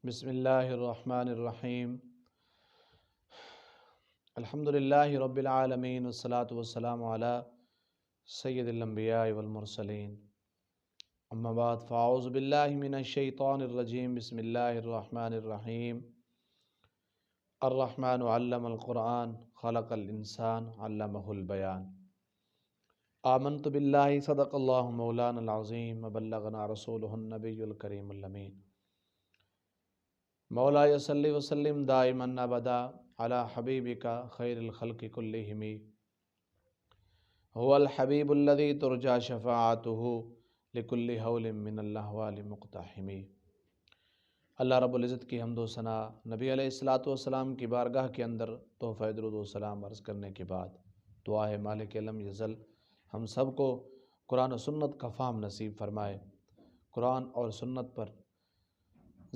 بسم اللہ الرحمن الرحیم الحمدللہ رب العالمین والصلاة والسلام علی سید الانبیاء والمرسلین اما بعد فاعوذ باللہ من الشیطان الرجیم بسم اللہ الرحمن الرحیم الرحمن علم القرآن خلق الانسان علمہ البیان آمنت باللہ صدق اللہ مولانا العظیم وبلغنا رسولہ النبی الکریم الامین مولا صلی وسلم دائما ابدا علی حبیبک خیر الخلق کلہم هو الحبیب الذی ترجى شفاعته لکل حول من الاحوال مقتحم۔ اللہ رب العزت کی حمد و ثنا، نبی علیہ السلام کی بارگاہ کے اندر تحفہ درود و سلام عرض کرنے کے بعد دعا ہے مالک لم یزل ہم سب کو قرآن و سنت کا فہم نصیب فرمائے، قرآن اور سنت پر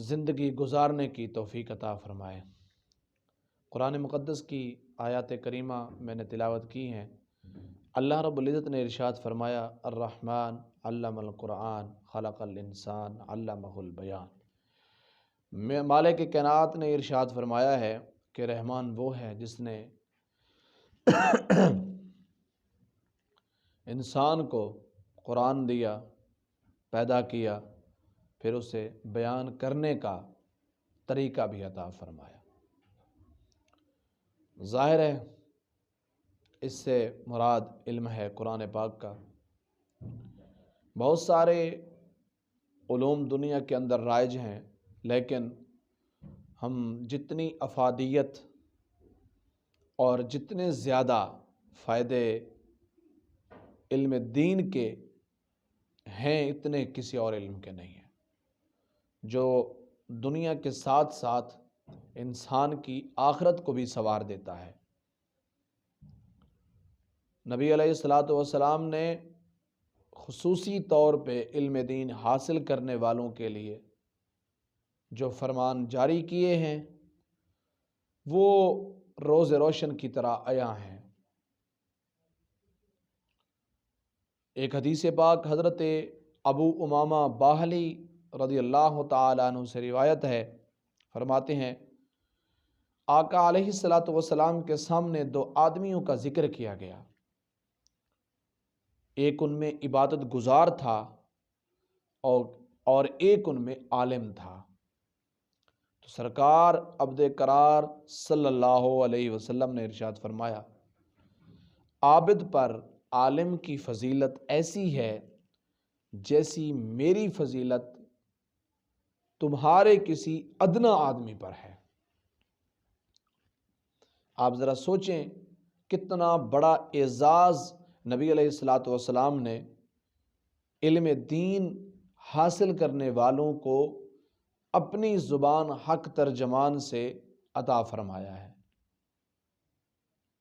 زندگی گزارنے کی توفیق عطا فرمائے۔ قرآن مقدس کی آیات کریمہ میں نے تلاوت کی ہیں۔ اللہ رب العزت نے ارشاد فرمایا الرحمن علم القرآن خلق الانسان علمہ البیان۔ مالک کائنات نے ارشاد فرمایا ہے کہ رحمان وہ ہے جس نے انسان کو قرآن دیا، پیدا کیا، پھر اسے بیان کرنے کا طریقہ بھی عطا فرمایا۔ ظاہر ہے اس سے مراد علم ہے قرآن پاک کا۔ بہت سارے علوم دنیا کے اندر رائج ہیں، لیکن ہم جتنی افادیت اور جتنے زیادہ فائدے علم دین کے ہیں اتنے کسی اور علم کے نہیں ہیں، جو دنیا کے ساتھ ساتھ انسان کی آخرت کو بھی سنوار دیتا ہے۔ نبی علیہ السلام نے خصوصی طور پہ علم دین حاصل کرنے والوں کے لیے جو فرمان جاری کیے ہیں وہ روز روشن کی طرح عیاں ہیں۔ ایک حدیث پاک حضرت ابو امامہ باہلی رضی اللہ تعالیٰ عنہ سے روایت ہے، فرماتے ہیں آقا علیہ السلام کے سامنے دو آدمیوں کا ذکر کیا گیا، ایک ان میں عبادت گزار تھا اور ایک ان میں عالم تھا۔ تو سرکار عبد قرار صلی اللہ علیہ وسلم نے ارشاد فرمایا عابد پر عالم کی فضیلت ایسی ہے جیسی میری فضیلت تمہارے کسی ادنا آدمی پر ہے۔ آپ ذرا سوچیں کتنا بڑا اعزاز نبی علیہ السلام نے علم دین حاصل کرنے والوں کو اپنی زبان حق ترجمان سے عطا فرمایا ہے۔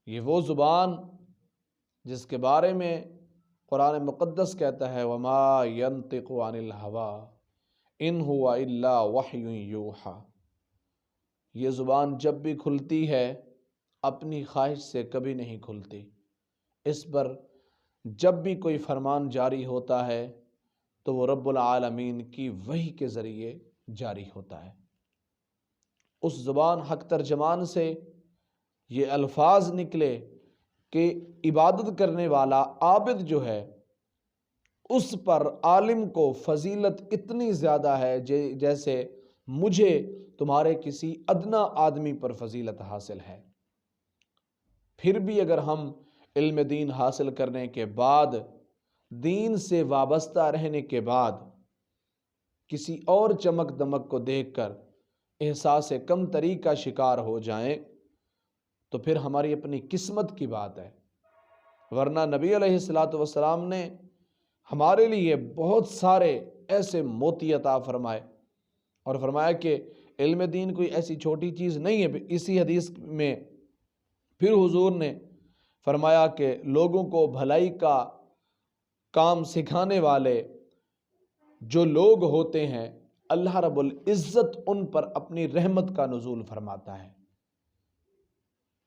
یہ وہ زبان جس کے بارے میں قرآن مقدس کہتا ہے وما ينطق عن الهوى ان هو الا وحی یوحی۔ یہ زبان جب بھی کھلتی ہے اپنی خواہش سے کبھی نہیں کھلتی، اس پر جب بھی کوئی فرمان جاری ہوتا ہے تو وہ رب العالمین کی وحی کے ذریعے جاری ہوتا ہے۔ اس زبان حق ترجمان سے یہ الفاظ نکلے کہ عبادت کرنے والا عابد جو ہے اس پر عالم کو فضیلت اتنی زیادہ ہے جیسے مجھے تمہارے کسی ادنا آدمی پر فضیلت حاصل ہے۔ پھر بھی اگر ہم علم دین حاصل کرنے کے بعد، دین سے وابستہ رہنے کے بعد کسی اور چمک دمک کو دیکھ کر احساس کم تری کا شکار ہو جائیں تو پھر ہماری اپنی قسمت کی بات ہے، ورنہ نبی علیہ السلام نے ہمارے لیے بہت سارے ایسے موتی عطا فرمائے اور فرمایا کہ علم دین کوئی ایسی چھوٹی چیز نہیں ہے۔ اسی حدیث میں پھر حضور نے فرمایا کہ لوگوں کو بھلائی کا کام سکھانے والے جو لوگ ہوتے ہیں اللہ رب العزت ان پر اپنی رحمت کا نزول فرماتا ہے۔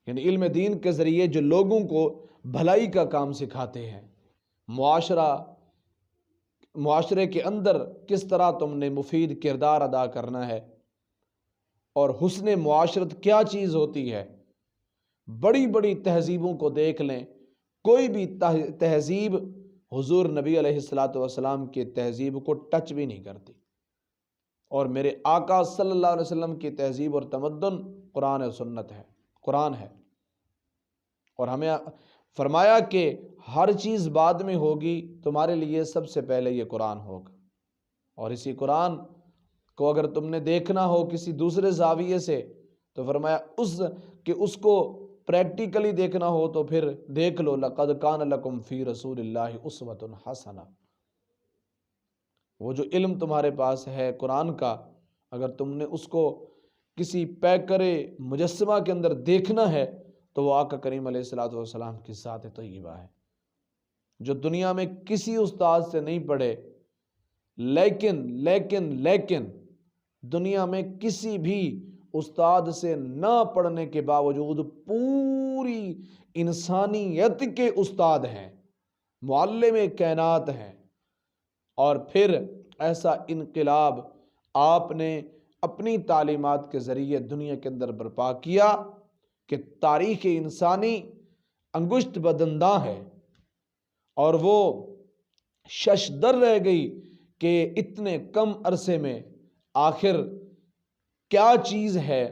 یعنی علم دین کے ذریعے جو لوگوں کو بھلائی کا کام سکھاتے ہیں، معاشرے کے اندر کس طرح تم نے مفید کردار ادا کرنا ہے، اور حسن معاشرت کیا چیز ہوتی ہے۔ بڑی بڑی تہذیبوں کو دیکھ لیں، کوئی بھی تہذیب حضور نبی علیہ الصلوۃ والسلام کی تہذیب کو ٹچ بھی نہیں کرتی، اور میرے آقا صلی اللہ علیہ وسلم کی تہذیب اور تمدن قرآن و سنت ہے، قرآن ہے۔ اور ہمیں فرمایا کہ ہر چیز بعد میں ہوگی، تمہارے لیے سب سے پہلے یہ قرآن ہوگا، اور اسی قرآن کو اگر تم نے دیکھنا ہو کسی دوسرے زاویے سے تو فرمایا اس کو پریکٹیکلی دیکھنا ہو تو پھر دیکھ لو، لقد کان لکم فی رسول اللہ اسوۃ حسنہ۔ وہ جو علم تمہارے پاس ہے قرآن کا، اگر تم نے اس کو کسی پیکرے مجسمہ کے اندر دیکھنا ہے تو وہ آقا کریم علیہ الصلوۃ والسلام کی ذات طیبہ ہے، جو دنیا میں کسی استاد سے نہیں پڑھے، لیکن دنیا میں کسی بھی استاد سے نہ پڑھنے کے باوجود پوری انسانیت کے استاد ہیں، معلم کائنات ہیں۔ اور پھر ایسا انقلاب آپ نے اپنی تعلیمات کے ذریعے دنیا کے اندر برپا کیا کہ تاریخ انسانی انگشت بدنداں ہے، اور وہ ششدر رہ گئی کہ اتنے کم عرصے میں آخر کیا چیز ہے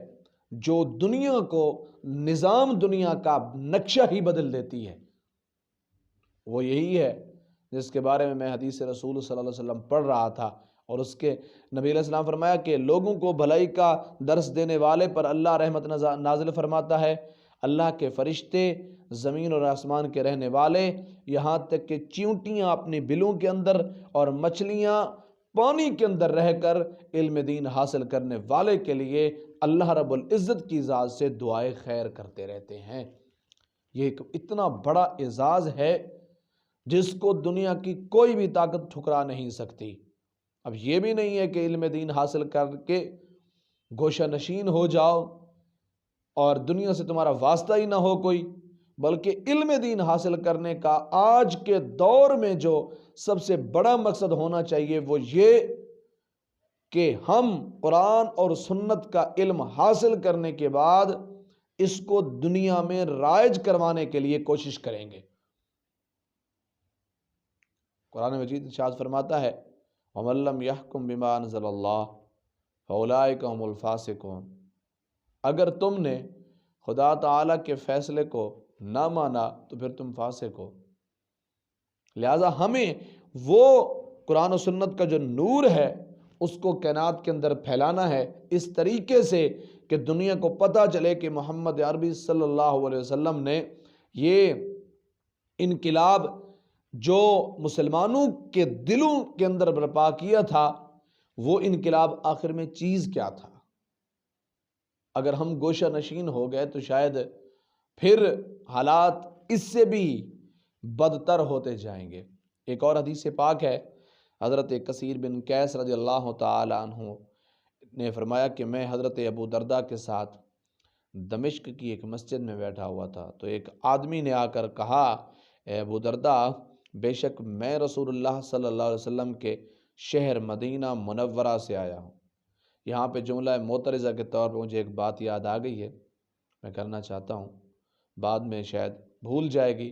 جو دنیا کو، نظام دنیا کا نقشہ ہی بدل دیتی ہے۔ وہ یہی ہے جس کے بارے میں میں حدیث رسول صلی اللہ علیہ وسلم پڑھ رہا تھا، اور اس کے نبی علیہ السلام فرمایا کہ لوگوں کو بھلائی کا درس دینے والے پر اللہ رحمت نازل فرماتا ہے، اللہ کے فرشتے، زمین اور آسمان کے رہنے والے، یہاں تک کہ چیونٹیاں اپنے بلوں کے اندر اور مچھلیاں پانی کے اندر رہ کر علم دین حاصل کرنے والے کے لیے اللہ رب العزت کی ذات سے دعائے خیر کرتے رہتے ہیں۔ یہ ایک اتنا بڑا اعزاز ہے جس کو دنیا کی کوئی بھی طاقت ٹھکرا نہیں سکتی۔ اب یہ بھی نہیں ہے کہ علم دین حاصل کر کے گوشہ نشین ہو جاؤ اور دنیا سے تمہارا واسطہ ہی نہ ہو کوئی، بلکہ علم دین حاصل کرنے کا آج کے دور میں جو سب سے بڑا مقصد ہونا چاہیے وہ یہ کہ ہم قرآن اور سنت کا علم حاصل کرنے کے بعد اس کو دنیا میں رائج کروانے کے لیے کوشش کریں گے۔ قرآن مجید ارشاد فرماتا ہے وَمَن لَّمْ يَحْكُم بِمَا أَنزَلَ اللَّهُ فَأُولَٰئِكَ هُمُ الْفَاسِقُونَ۔ اگر تم نے خدا تعالیٰ کے فیصلے کو نہ مانا تو پھر تم فاسق ہو۔ لہذا ہمیں وہ قرآن و سنت کا جو نور ہے اس کو کائنات کے اندر پھیلانا ہے اس طریقے سے کہ دنیا کو پتہ چلے کہ محمد عربی صلی اللہ علیہ وسلم نے یہ انقلاب جو مسلمانوں کے دلوں کے اندر برپا کیا تھا، وہ انقلاب آخر میں چیز کیا تھا۔ اگر ہم گوشہ نشین ہو گئے تو شاید پھر حالات اس سے بھی بدتر ہوتے جائیں گے۔ ایک اور حدیث پاک ہے، حضرت کثیر بن قیس رضی اللہ تعالی عنہ نے فرمایا کہ میں حضرت ابو درداء کے ساتھ دمشق کی ایک مسجد میں بیٹھا ہوا تھا، تو ایک آدمی نے آ کر کہا اے ابو درداء، بے شک میں رسول اللہ صلی اللہ علیہ وسلم کے شہر مدینہ منورہ سے آیا ہوں۔ یہاں پہ جملہ معترضہ کے طور پہ مجھے ایک بات یاد آ گئی ہے، میں کرنا چاہتا ہوں، بعد میں شاید بھول جائے گی،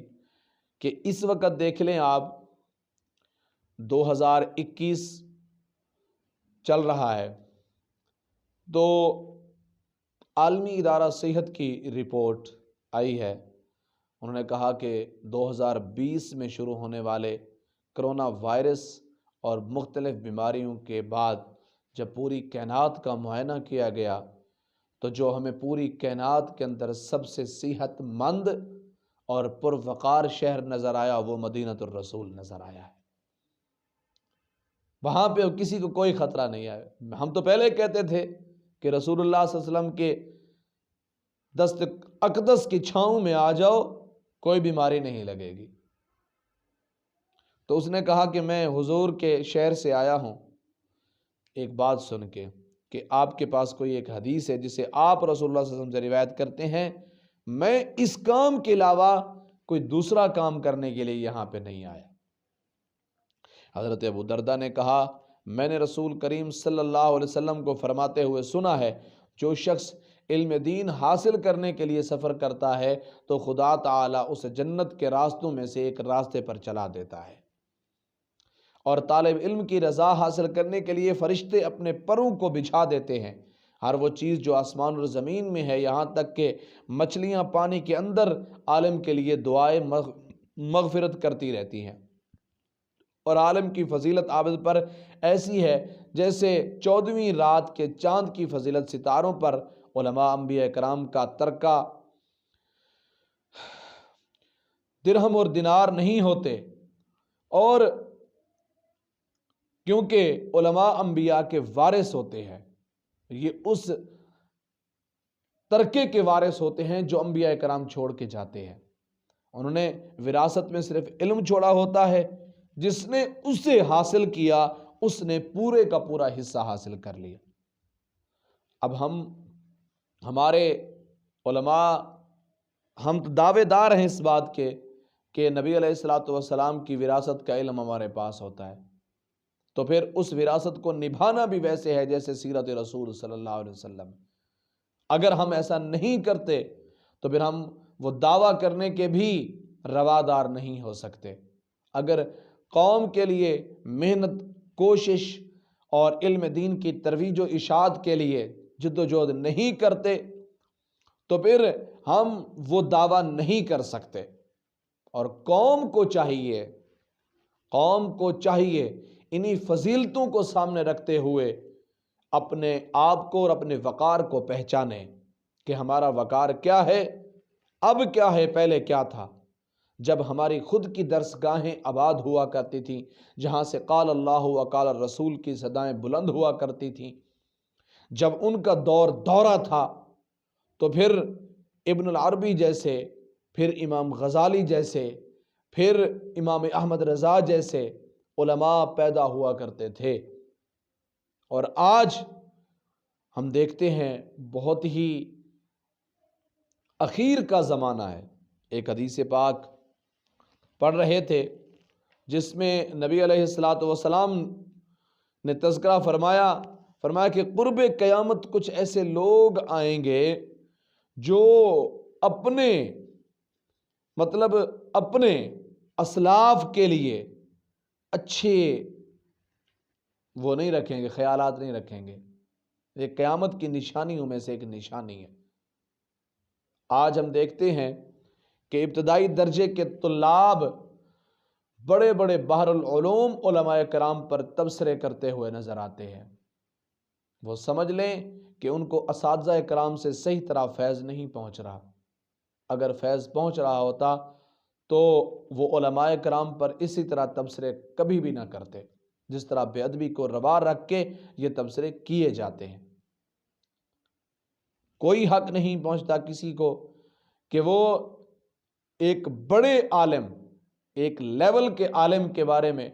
کہ اس وقت دیکھ لیں آپ 2021 چل رہا ہے، تو عالمی ادارہ صحت کی رپورٹ آئی ہے، انہوں نے کہا کہ 2020 میں شروع ہونے والے کرونا وائرس اور مختلف بیماریوں کے بعد جب پوری کائنات کا معائنہ کیا گیا تو جو ہمیں پوری کائنات کے اندر سب سے صحت مند اور پروقار شہر نظر آیا وہ مدینہ الرسول نظر آیا ہے۔ وہاں پہ کسی کو کوئی خطرہ نہیں آیا۔ ہم تو پہلے کہتے تھے کہ رسول اللہ صلی اللہ علیہ وسلم کے دست اقدس کی چھاؤں میں آ جاؤ، کوئی بیماری نہیں لگے گی۔ تو اس نے کہا کہ میں حضور کے شہر سے آیا ہوں ایک بات سن کے کہ آپ کے پاس کوئی ایک حدیث ہے جسے آپ رسول اللہ صلی اللہ علیہ وسلم سے روایت کرتے ہیں، میں اس کام کے علاوہ کوئی دوسرا کام کرنے کے لیے یہاں پہ نہیں آیا۔ حضرت ابو درداء نے کہا میں نے رسول کریم صلی اللہ علیہ وسلم کو فرماتے ہوئے سنا ہے جو شخص علم دین حاصل کرنے کے لیے سفر کرتا ہے تو خدا تعالیٰ اسے جنت کے راستوں میں سے ایک راستے پر چلا دیتا ہے، اور طالب علم کی رضا حاصل کرنے کے لیے فرشتے اپنے پروں کو بچھا دیتے ہیں۔ ہر وہ چیز جو آسمان اور زمین میں ہے، یہاں تک کہ مچھلیاں پانی کے اندر عالم کے لیے دعائیں مغفرت کرتی رہتی ہیں، اور عالم کی فضیلت عابد پر ایسی ہے جیسے 14ویں رات کے چاند کی فضیلت ستاروں پر۔ علماء انبیاء کرام کا ترکہ درہم اور دینار نہیں ہوتے، اور کیونکہ علماء انبیاء کے وارث ہوتے ہیں، یہ اس ترکے کے وارث ہوتے ہیں جو انبیاء کرام چھوڑ کے جاتے ہیں۔ انہوں نے وراثت میں صرف علم چھوڑا ہوتا ہے، جس نے اسے حاصل کیا اس نے پورے کا پورا حصہ حاصل کر لیا۔ اب ہمارے علماء، ہم دعوے دار ہیں اس بات کے کہ نبی علیہ الصلوۃ والسلام کی وراثت کا علم ہمارے پاس ہوتا ہے، تو پھر اس وراثت کو نبھانا بھی ویسے ہے جیسے سیرت رسول صلی اللہ علیہ وسلم۔ اگر ہم ایسا نہیں کرتے تو پھر ہم وہ دعویٰ کرنے کے بھی روادار نہیں ہو سکتے۔ اگر قوم کے لیے محنت، کوشش اور علم دین کی ترویج و اشاعت کے لیے جد و جہد نہیں کرتے تو پھر ہم وہ دعویٰ نہیں کر سکتے۔ اور قوم کو چاہیے انہی فضیلتوں کو سامنے رکھتے ہوئے اپنے آپ کو اور اپنے وقار کو پہچانے کہ ہمارا وقار کیا ہے، اب کیا ہے، پہلے کیا تھا۔ جب ہماری خود کی درسگاہیں آباد ہوا کرتی تھیں، جہاں سے قال اللہ و قال الرسول کی صدائیں بلند ہوا کرتی تھیں، جب ان کا دورہ تھا تو پھر ابن العربی جیسے، پھر امام غزالی جیسے، پھر امام احمد رضا جیسے علماء پیدا ہوا کرتے تھے۔ اور آج ہم دیکھتے ہیں بہت ہی اخیر کا زمانہ ہے۔ ایک حدیث پاک پڑھ رہے تھے جس میں نبی علیہ الصلوۃ والسلام نے تذکرہ فرمایا کہ قرب قیامت کچھ ایسے لوگ آئیں گے جو اپنے اسلاف کے لیے اچھے وہ نہیں رکھیں گے، خیالات نہیں رکھیں گے۔ یہ قیامت کی نشانیوں میں سے ایک نشانی ہے۔ آج ہم دیکھتے ہیں کہ ابتدائی درجے کے طلاب بڑے بڑے بحر العلوم علماء کرام پر تبصرے کرتے ہوئے نظر آتے ہیں۔ وہ سمجھ لیں کہ ان کو اساتذہ کرام سے صحیح طرح فیض نہیں پہنچ رہا۔ اگر فیض پہنچ رہا ہوتا تو وہ علماء کرام پر اسی طرح تبصرے کبھی بھی نہ کرتے، جس طرح بے ادبی کو روا رکھ کے یہ تبصرے کیے جاتے ہیں۔ کوئی حق نہیں پہنچتا کسی کو کہ وہ ایک بڑے عالم، ایک لیول کے عالم کے بارے میں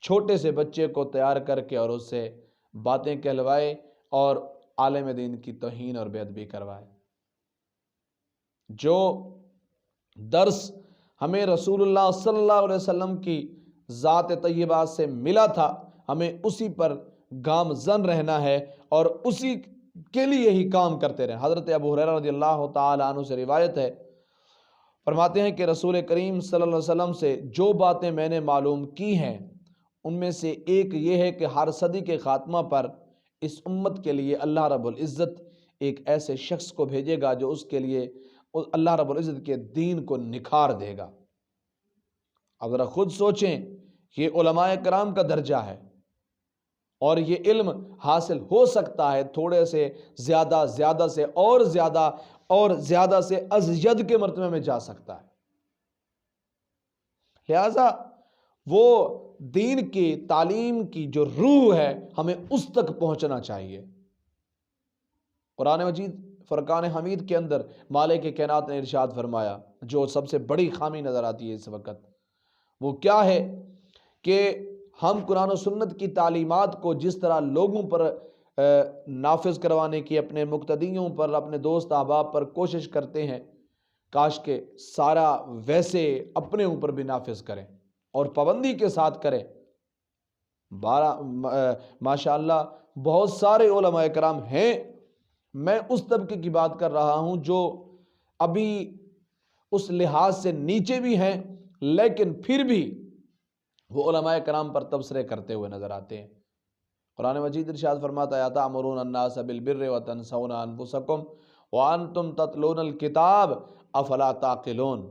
چھوٹے سے بچے کو تیار کر کے اور اس سے باتیں کہلوائے اور عالم دین کی توہین اور بے ادبی کروائے۔ جو درس ہمیں رسول اللہ صلی اللہ علیہ وسلم کی ذات طیبہ سے ملا تھا، ہمیں اسی پر گامزن رہنا ہے اور اسی کے لیے ہی کام کرتے رہیں۔ حضرت ابو ہریرہ رضی اللہ تعالی عنہ سے روایت ہے، فرماتے ہیں کہ رسول کریم صلی اللہ علیہ وسلم سے جو باتیں میں نے معلوم کی ہیں ان میں سے ایک یہ ہے کہ ہر صدی کے خاتمہ پر اس امت کے لیے اللہ رب العزت ایک ایسے شخص کو بھیجے گا جو اس کے لیے اللہ رب العزت کے دین کو نکھار دے گا۔ اب ذرا خود سوچیں، یہ علماء کرام کا درجہ ہے اور یہ علم حاصل ہو سکتا ہے تھوڑے سے زیادہ، زیادہ سے اور زیادہ اور زیادہ سے ازید کے مرتبے میں جا سکتا ہے۔ لہذا وہ دین کی تعلیم کی جو روح ہے ہمیں اس تک پہنچنا چاہیے۔ قرآن مجید فرقان حمید کے اندر مالک کائنات نے ارشاد فرمایا، جو سب سے بڑی خامی نظر آتی ہے اس وقت، وہ کیا ہے کہ ہم قرآن و سنت کی تعلیمات کو جس طرح لوگوں پر نافذ کروانے کی، اپنے مقتدیوں پر، اپنے دوست احباب پر کوشش کرتے ہیں، کاش کہ سارا ویسے اپنے اوپر بھی نافذ کریں اور پابندی کے ساتھ کریں۔ ماشاءاللہ بہت سارے علماء کرام ہیں میں اس طبقے کی بات کر رہا ہوں جو ابھی اس لحاظ سے نیچے بھی ہیں لیکن پھر بھی وہ علماء کرام پر تبصرے کرتے ہوئے نظر آتے ہیں۔ قرآن مجید ارشاد فرماتا ہے اتأمرون الناس بالبر وتنسون انفسکم وانتم تتلون الکتاب افلا تعقلون۔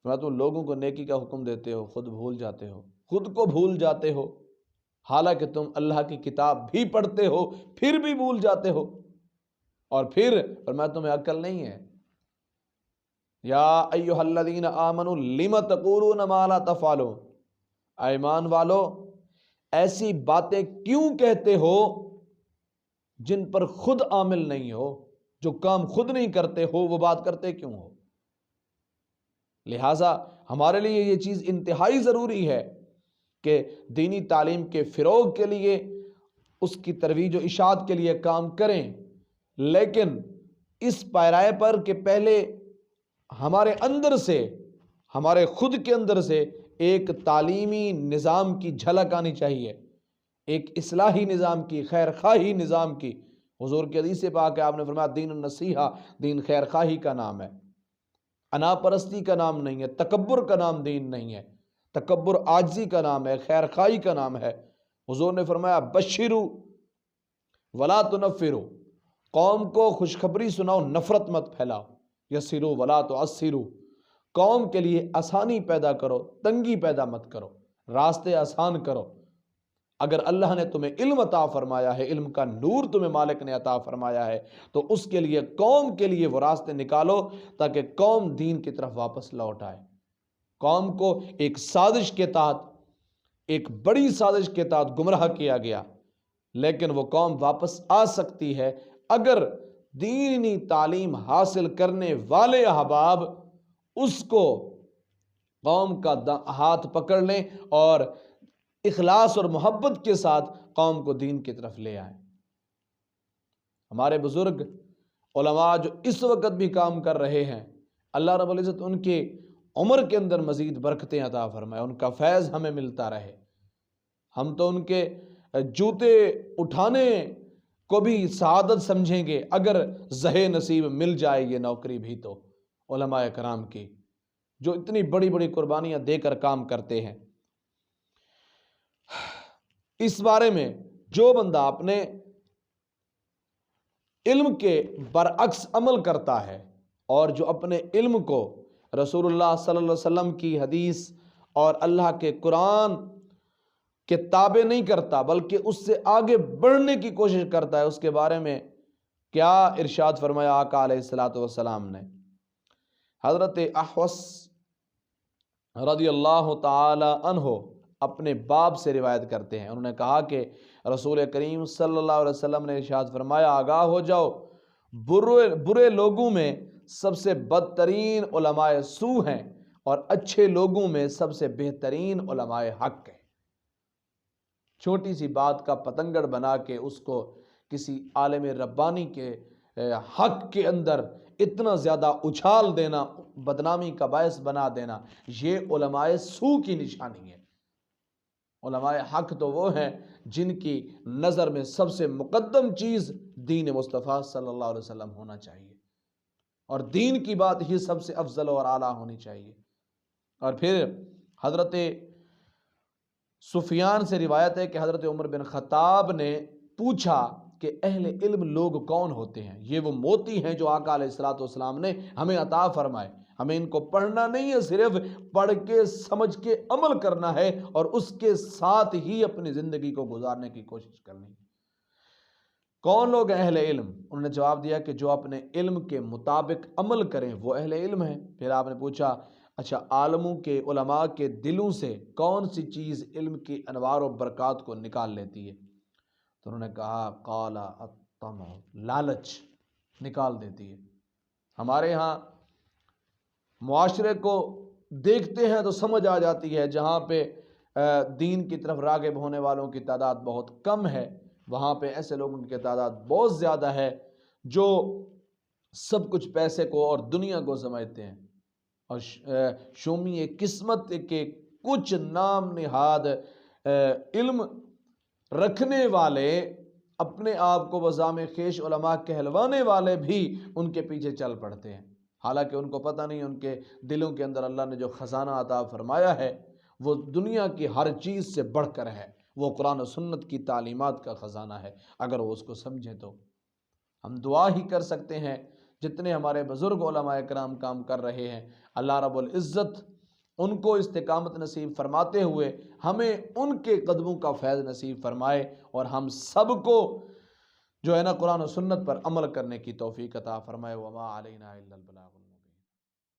تم لوگوں کو نیکی کا حکم دیتے ہو، خود بھول جاتے ہو، خود کو بھول جاتے ہو، حالانکہ تم اللہ کی کتاب بھی پڑھتے ہو پھر بھی بھول جاتے ہو۔ اور پھر فرمایا تمہیں عقل نہیں ہے۔ یا ایھا الذین آمنوا لم تقولون ما لا تفعلون، ایمان والو ایسی باتیں کیوں کہتے ہو جن پر خود عامل نہیں ہو، جو کام خود نہیں کرتے ہو وہ بات کرتے کیوں ہو؟ لہٰذا ہمارے لیے یہ چیز انتہائی ضروری ہے کہ دینی تعلیم کے فروغ کے لیے، اس کی ترویج و اشاعت کے لیے کام کریں، لیکن اس پیرائے پر کہ پہلے ہمارے اندر سے، ہمارے خود کے اندر سے ایک تعلیمی نظام کی جھلک آنی چاہیے، ایک اصلاحی نظام کی، خیر خواہی نظام کی۔ حضور کی حدیث پاک ہے، آپ نے فرمایا دین النصیحہ، دین خیر خواہی کا نام ہے، انا پرستی کا نام نہیں ہے، تکبر کا نام دین نہیں ہے، تکبر عاجزی کا نام ہے، خیر خواہی کا نام ہے۔ حضور نے فرمایا بشروا ولا تنفروا، قوم کو خوشخبری سناؤ، نفرت مت پھیلاؤ، یسروا ولا تعسروا، قوم کے لیے آسانی پیدا کرو، تنگی پیدا مت کرو، راستے آسان کرو۔ اگر اللہ نے تمہیں علم عطا فرمایا ہے، علم کا نور تمہیں مالک نے عطا فرمایا ہے، تو اس کے لیے، قوم کے لیے وہ راستے نکالو تاکہ قوم دین کی طرف واپس لوٹ آئے۔ قوم کو ایک سازش کے تحت، ایک بڑی سازش کے تحت گمراہ کیا گیا، لیکن وہ قوم واپس آ سکتی ہے اگر دینی تعلیم حاصل کرنے والے احباب اس کو، قوم کا ہاتھ پکڑ لیں اور اخلاص اور محبت کے ساتھ قوم کو دین کی طرف لے آئیں۔ ہمارے بزرگ علماء جو اس وقت بھی کام کر رہے ہیں، اللہ رب العزت ان کے عمر کے اندر مزید برکتیں عطا فرمائے، ان کا فیض ہمیں ملتا رہے۔ ہم تو ان کے جوتے اٹھانے کو بھی سعادت سمجھیں گے اگر زہ نصیب مل جائے یہ نوکری بھی تو علماء کرام کی، جو اتنی بڑی بڑی قربانیاں دے کر کام کرتے ہیں۔ اس بارے میں جو بندہ اپنے علم کے برعکس عمل کرتا ہے اور جو اپنے علم کو رسول اللہ صلی اللہ علیہ وسلم کی حدیث اور اللہ کے قرآن کے تابع نہیں کرتا بلکہ اس سے آگے بڑھنے کی کوشش کرتا ہے، اس کے بارے میں کیا ارشاد فرمایا آقا علیہ الصلوۃ والسلام نے؟ حضرت احوص رضی اللہ تعالی عنہ اپنے باپ سے روایت کرتے ہیں، انہوں نے کہا کہ رسول کریم صلی اللہ علیہ وسلم نے ارشاد فرمایا آگاہ ہو جاؤ، برے لوگوں میں سب سے بدترین علماء سو ہیں اور اچھے لوگوں میں سب سے بہترین علماء حق ہیں۔ چھوٹی سی بات کا پتنگڑ بنا کے اس کو کسی عالم ربانی کے حق کے اندر اتنا زیادہ اچھال دینا، بدنامی کا باعث بنا دینا، یہ علماء سو کی نشانی ہے۔ علماء حق تو وہ ہیں جن کی نظر میں سب سے مقدم چیز دین مصطفیٰ صلی اللہ علیہ وسلم ہونا چاہیے، اور دین کی بات ہی سب سے افضل اور اعلیٰ ہونی چاہیے۔ اور پھر حضرت سفیان سے روایت ہے کہ حضرت عمر بن خطاب نے پوچھا کہ اہل علم لوگ کون ہوتے ہیں؟ یہ وہ موتی ہیں جو آقا علیہ الصلوۃ والسلام نے ہمیں عطا فرمائے، ہمیں ان کو پڑھنا نہیں ہے، صرف پڑھ کے سمجھ کے عمل کرنا ہے اور اس کے ساتھ ہی اپنی زندگی کو گزارنے کی کوشش کرنی ہے۔ کون لوگ ہیں اہل علم؟ انہوں نے جواب دیا کہ جو اپنے علم کے مطابق عمل کریں وہ اہل علم ہیں۔ پھر آپ نے پوچھا اچھا عالموں کے، علماء کے دلوں سے کون سی چیز علم کی انوار و برکات کو نکال لیتی ہے؟ تو انہوں نے کہا قال الطمع، لالچ نکال دیتی ہے۔ ہمارے ہاں معاشرے کو دیکھتے ہیں تو سمجھ آ جاتی ہے، جہاں پہ دین کی طرف راغب ہونے والوں کی تعداد بہت کم ہے، وہاں پہ ایسے لوگوں کی تعداد بہت زیادہ ہے جو سب کچھ پیسے کو اور دنیا کو سمجھتے ہیں، اور شومی قسمت کے کچھ نام نہاد علم رکھنے والے اپنے آپ کو بزام خیش علماء کہلوانے والے بھی ان کے پیچھے چل پڑتے ہیں، حالانکہ ان کو پتہ نہیں ان کے دلوں کے اندر اللہ نے جو خزانہ عطا فرمایا ہے وہ دنیا کی ہر چیز سے بڑھ کر ہے، وہ قرآن و سنت کی تعلیمات کا خزانہ ہے۔ اگر وہ اس کو سمجھیں تو ہم دعا ہی کر سکتے ہیں، جتنے ہمارے بزرگ علماء کرام کام کر رہے ہیں، اللہ رب العزت ان کو استقامت نصیب فرماتے ہوئے ہمیں ان کے قدموں کا فیض نصیب فرمائے، اور ہم سب کو جو ہے نا قرآن و سنت پر عمل کرنے کی توفیق عطا فرمائے۔ وما علینا الا البلاغ۔